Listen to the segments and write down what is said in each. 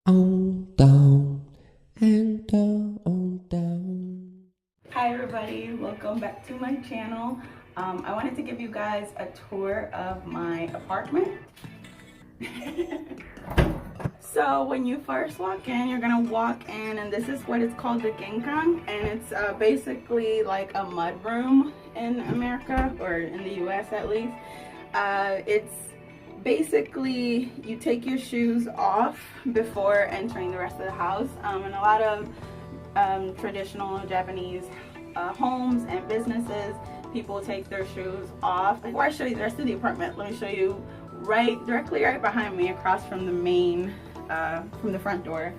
On down and down. Hi everybody, welcome back to my channel. I wanted to give you guys a tour of my apartment. So when you first walk in, you're gonna walk in and this is what it's called, the genkan, and it's basically like a mud room in America, or in the US at least. It's basically, you take your shoes off before entering the rest of the house. And a lot of traditional Japanese homes and businesses, people take their shoes off. Before I show you the rest of the apartment, let me show you directly right behind me, across from the main, from the front door.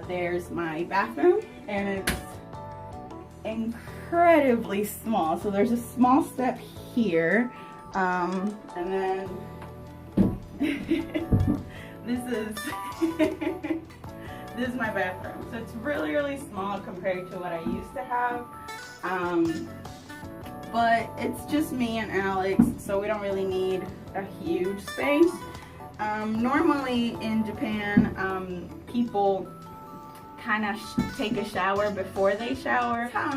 There's my bathroom, and it's incredibly small. So there's a small step here, and then this is this is my bathroom. So it's really small compared to what I used to have, but it's just me and Alex, so we don't really need a huge space. Normally in Japan, people kind of take a shower before they shower. How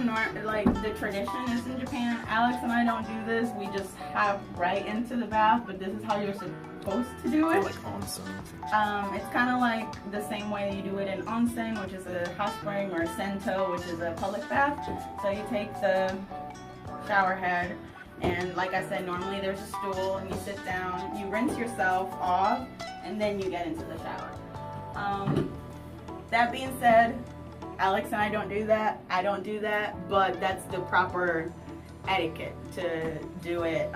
like the tradition is in Japan. Alex and I don't do this. We just have right into the bath, but this is how you're supposed to do it. Like onsen. It's kind of like the same way you do it in onsen, which is a hot spring, or sento, which is a public bath. So you take the shower head, and like I said, normally there's a stool, and you sit down, you rinse yourself off, and then you get into the shower. That being said, Alex and I don't do that. I don't do that, but that's the proper etiquette to do it.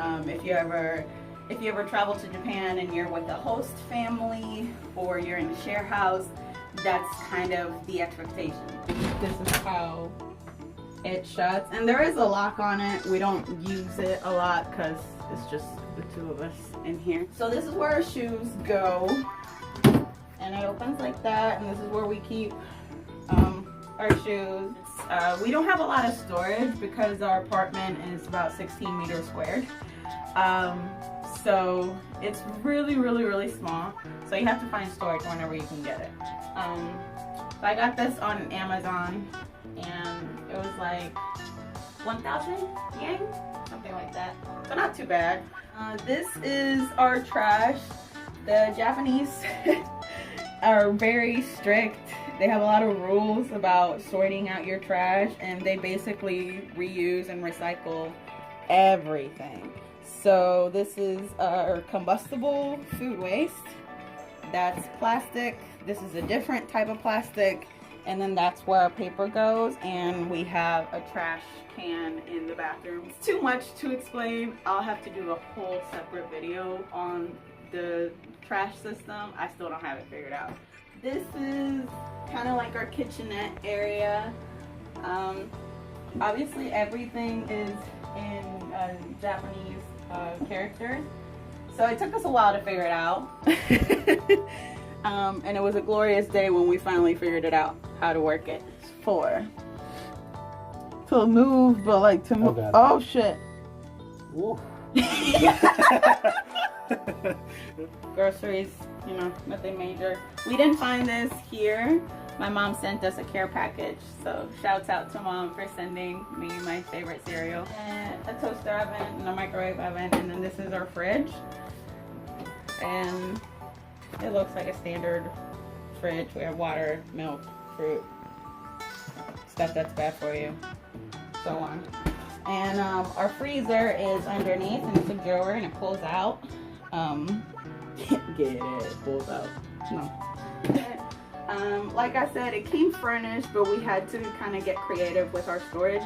If you ever travel to Japan and you're with a host family, or you're in a share house, that's kind of the expectation. This is how it shuts, and there is a lock on it. We don't use it a lot because it's just the two of us in here. So this is where our shoes go, and it opens like that, and this is where we keep our shoes. We don't have a lot of storage because our apartment is about 16 meters squared. So it's really small. So you have to find storage whenever you can get it. So I got this on Amazon, and it was like 1,000 yen, something like that. So not too bad. This is our trash. The Japanese are very strict. They have a lot of rules about sorting out your trash, and they basically reuse and recycle everything. So this is our combustible food waste. That's plastic. This is a different type of plastic. And then that's where our paper goes, and we have a trash can in the bathroom. It's too much to explain. I'll have to do a whole separate video on the trash system. I still don't have it figured out. This is kind of like our kitchenette area. Obviously everything is in Japanese characters, so it took us a while to figure it out. And it was a glorious day when we finally figured it out, how to work it. It's for to move, but like to move. Oh shit. Groceries, you know, nothing major. We didn't find this here. My mom sent us a care package, so shouts out to Mom for sending me my favorite cereal. And a toaster oven and a microwave oven, and then this is our fridge. And it looks like a standard fridge. We have water, milk, fruit, stuff that's bad for you, so on. And our freezer is underneath, and it's a drawer, and it pulls out. Get it? It pulls out. No. Like I said, it came furnished, but we had to kind of get creative with our storage.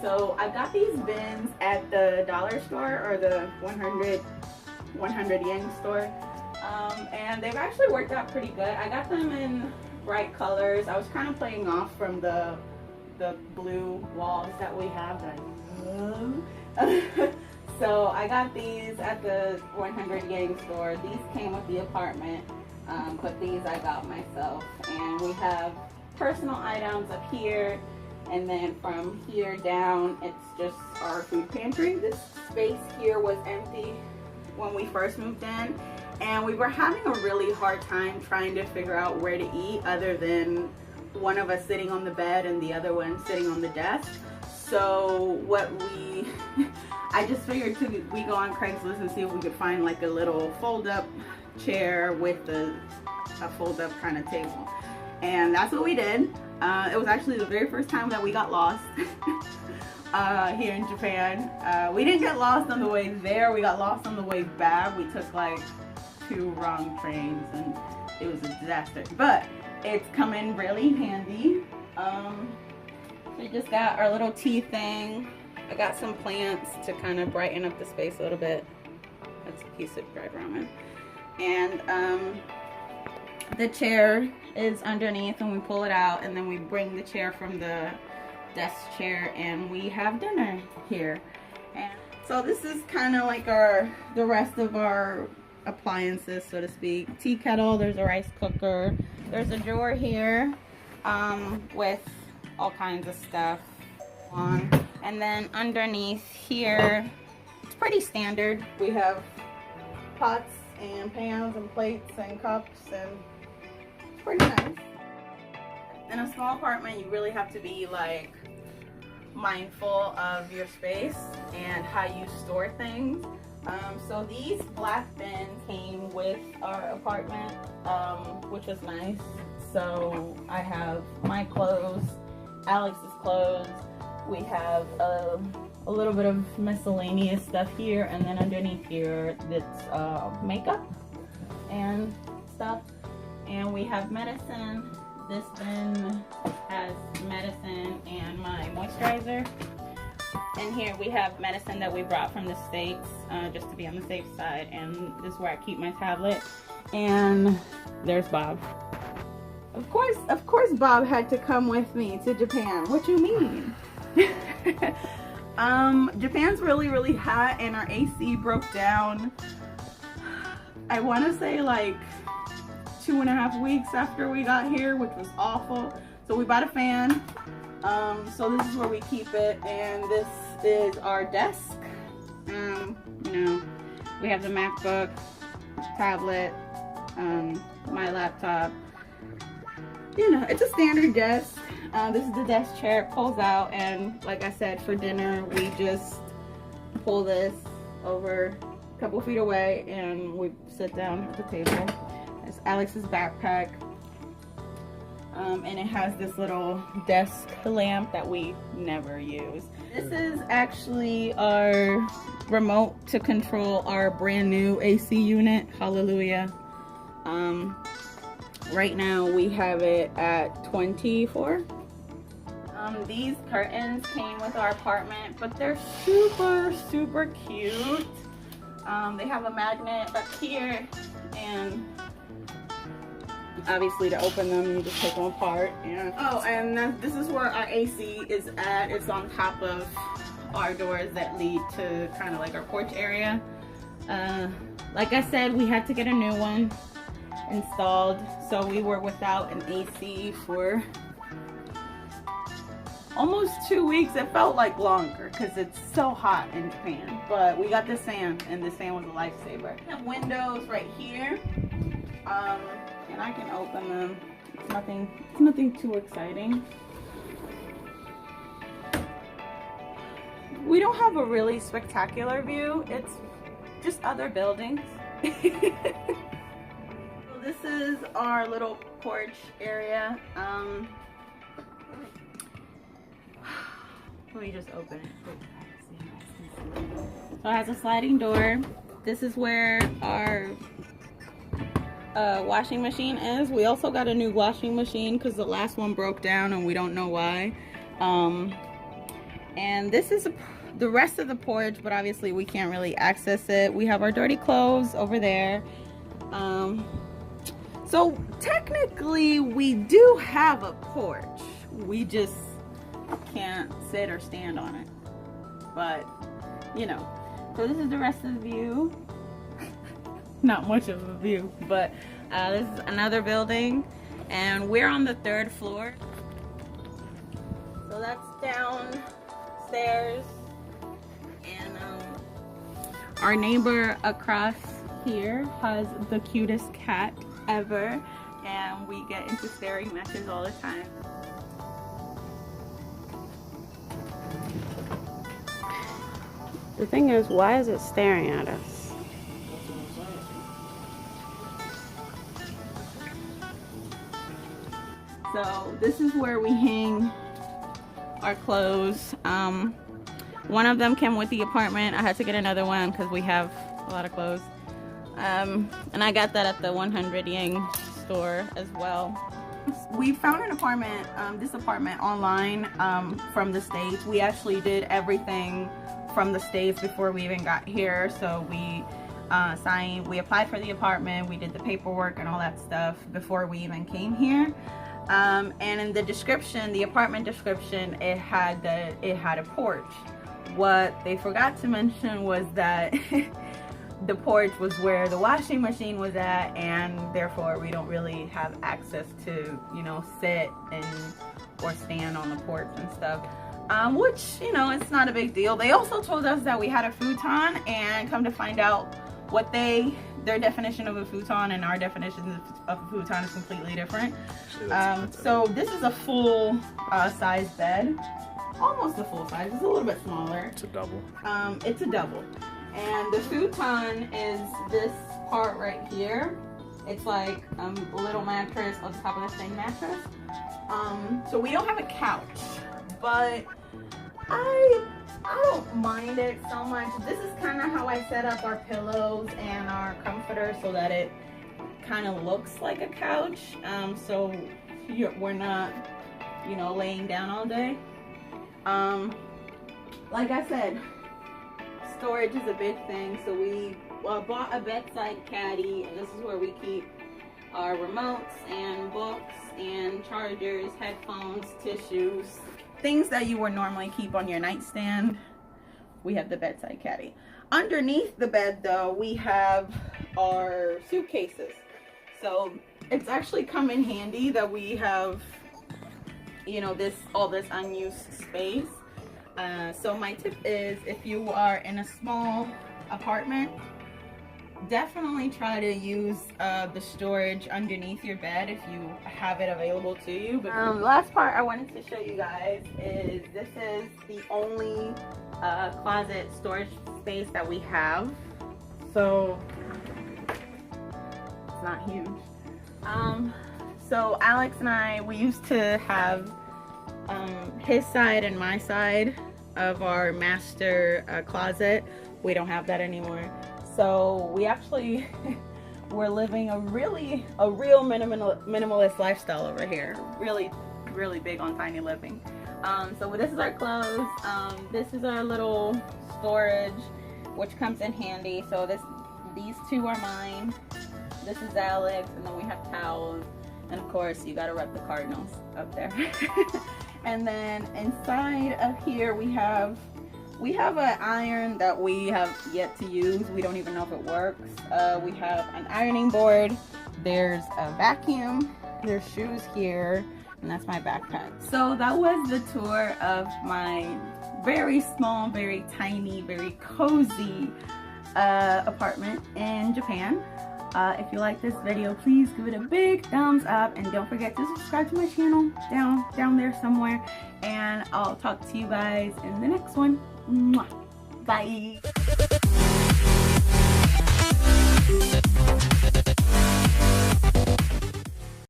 So I got these bins at the dollar store, or the 100 yen store. And they've actually worked out pretty good. I got them in bright colors. I was kind of playing off from the blue walls that we have that I love. So I got these at the 100 yen store. These came with the apartment, but these I got myself. And we have personal items up here, and then from here down, it's just our food pantry. This space here was empty when we first moved in, and we were having a really hard time trying to figure out where to eat other than one of us sitting on the bed and the other one sitting on the desk. So I just figured we go on Craigslist and see if we could find like a little fold-up chair with a fold-up kind of table, and that's what we did. It was actually the very first time that we got lost here in Japan. We didn't get lost on the way there, we got lost on the way back. We took like 2 wrong trains and it was a disaster, but it's come in really handy. We just got our little tea thing. I got some plants to kind of brighten up the space a little bit. That's a piece of dried ramen. And the chair is underneath, and we pull it out, and then we bring the chair from the desk chair, and we have dinner here. And so this is kind of like the rest of our appliances, so to speak. Tea kettle, there's a rice cooker, there's a drawer here with all kinds of stuff on, and then underneath here it's pretty standard. We have pots and pans and plates and cups, and it's pretty nice. In a small apartment, you really have to be like mindful of your space and how you store things. So these black bins came with our apartment, which was nice. So I have my clothes, Alex's clothes, we have a little bit of miscellaneous stuff here, and then underneath here it's makeup and stuff, and we have medicine. This bin has medicine and my moisturizer, and here we have medicine that we brought from the States just to be on the safe side, and this is where I keep my tablet. And there's Bob. Of course Bob had to come with me to Japan. What you mean? Japan's really hot, and our AC broke down, I want to say like 2.5 weeks after we got here, which was awful. So we bought a fan. So this is where we keep it, and this is our desk. You know, we have the MacBook, tablet, my laptop. You know, it's a standard desk. This is the desk chair. It pulls out, and like I said, for dinner we just pull this over a couple feet away and we sit down at the table. It's Alex's backpack, and it has this little desk lamp that we never use. This is actually our remote to control our brand new AC unit. Hallelujah. Right now we have it at 24. These curtains came with our apartment, but they're super cute. They have a magnet up here, and obviously to open them you just take them apart. And this is where our AC is at. It's on top of our doors that lead to kind of like our porch area. Like I said, we had to get a new one installed, so we were without an AC for almost 2 weeks. It felt like longer because it's so hot in Japan, but we got this fan, and this fan was a lifesaver. We have windows right here, and I can open them. It's nothing too exciting. We don't have a really spectacular view. It's just other buildings. So this is our little porch area. Let me just open it. So it has a sliding door. This is where our washing machine is. We also got a new washing machine because the last one broke down and we don't know why. And this is the rest of the porch, but obviously we can't really access it. We have our dirty clothes over there. So technically we do have a porch. We just can't sit or stand on it, but you know. So this is the rest of the view. Not much of a view, but this is another building, and we're on the 3rd floor. So that's downstairs, and our neighbor across here has the cutest cat ever, and we get into staring matches all the time. The thing is, why is it staring at us? So this is where we hang our clothes. One of them came with the apartment. I had to get another one because we have a lot of clothes. And I got that at the 100 yen store as well. We found an apartment, this apartment online from the States. We actually did everything from the States before we even got here. So we we applied for the apartment, we did the paperwork and all that stuff before we even came here. And in the description, the apartment description, it had a porch. What they forgot to mention was that the porch was where the washing machine was at, and therefore we don't really have access to, you know, sit and or stand on the porch and stuff. Which, you know, it's not a big deal. They also told us that we had a futon, and come to find out what their definition of a futon and our definition of a futon is completely different. So this is a full size bed. Almost a full size. It's a little bit smaller. It's a double. It's a double. And the futon is this part right here. It's like a little mattress on top of the same mattress. So we don't have a couch, but I don't mind it so much. This is kind of how I set up our pillows and our comforter so that it kind of looks like a couch. So we're not, you know, laying down all day. Like I said, storage is a big thing. So we bought a bedside caddy, and this is where we keep our remotes and books and chargers, headphones, tissues, things that you would normally keep on your nightstand. We have the bedside caddy. Underneath the bed though, we have our suitcases. So it's actually come in handy that we have, you know, all this unused space. So my tip is, if you are in a small apartment, definitely try to use the storage underneath your bed if you have it available to you. But last part I wanted to show you guys is this is the only closet storage space that we have. So it's not huge. So Alex and I, we used to have his side and my side of our master closet. We don't have that anymore. So we actually we're living a real minimalist lifestyle over here. Really big on tiny living. So this is our clothes. This is our little storage, which comes in handy. So these two are mine. This is Alex, and then we have towels, and of course you gotta rep the Cardinals up there. And then inside of here we have an iron that we have yet to use. We don't even know if it works. We have an ironing board. There's a vacuum. There's shoes here, and that's my backpack. So that was the tour of my very small, very tiny, very cozy apartment in Japan. If you like this video, please give it a big thumbs up, and don't forget to subscribe to my channel down there somewhere, and I'll talk to you guys in the next one. Mwah. Bye.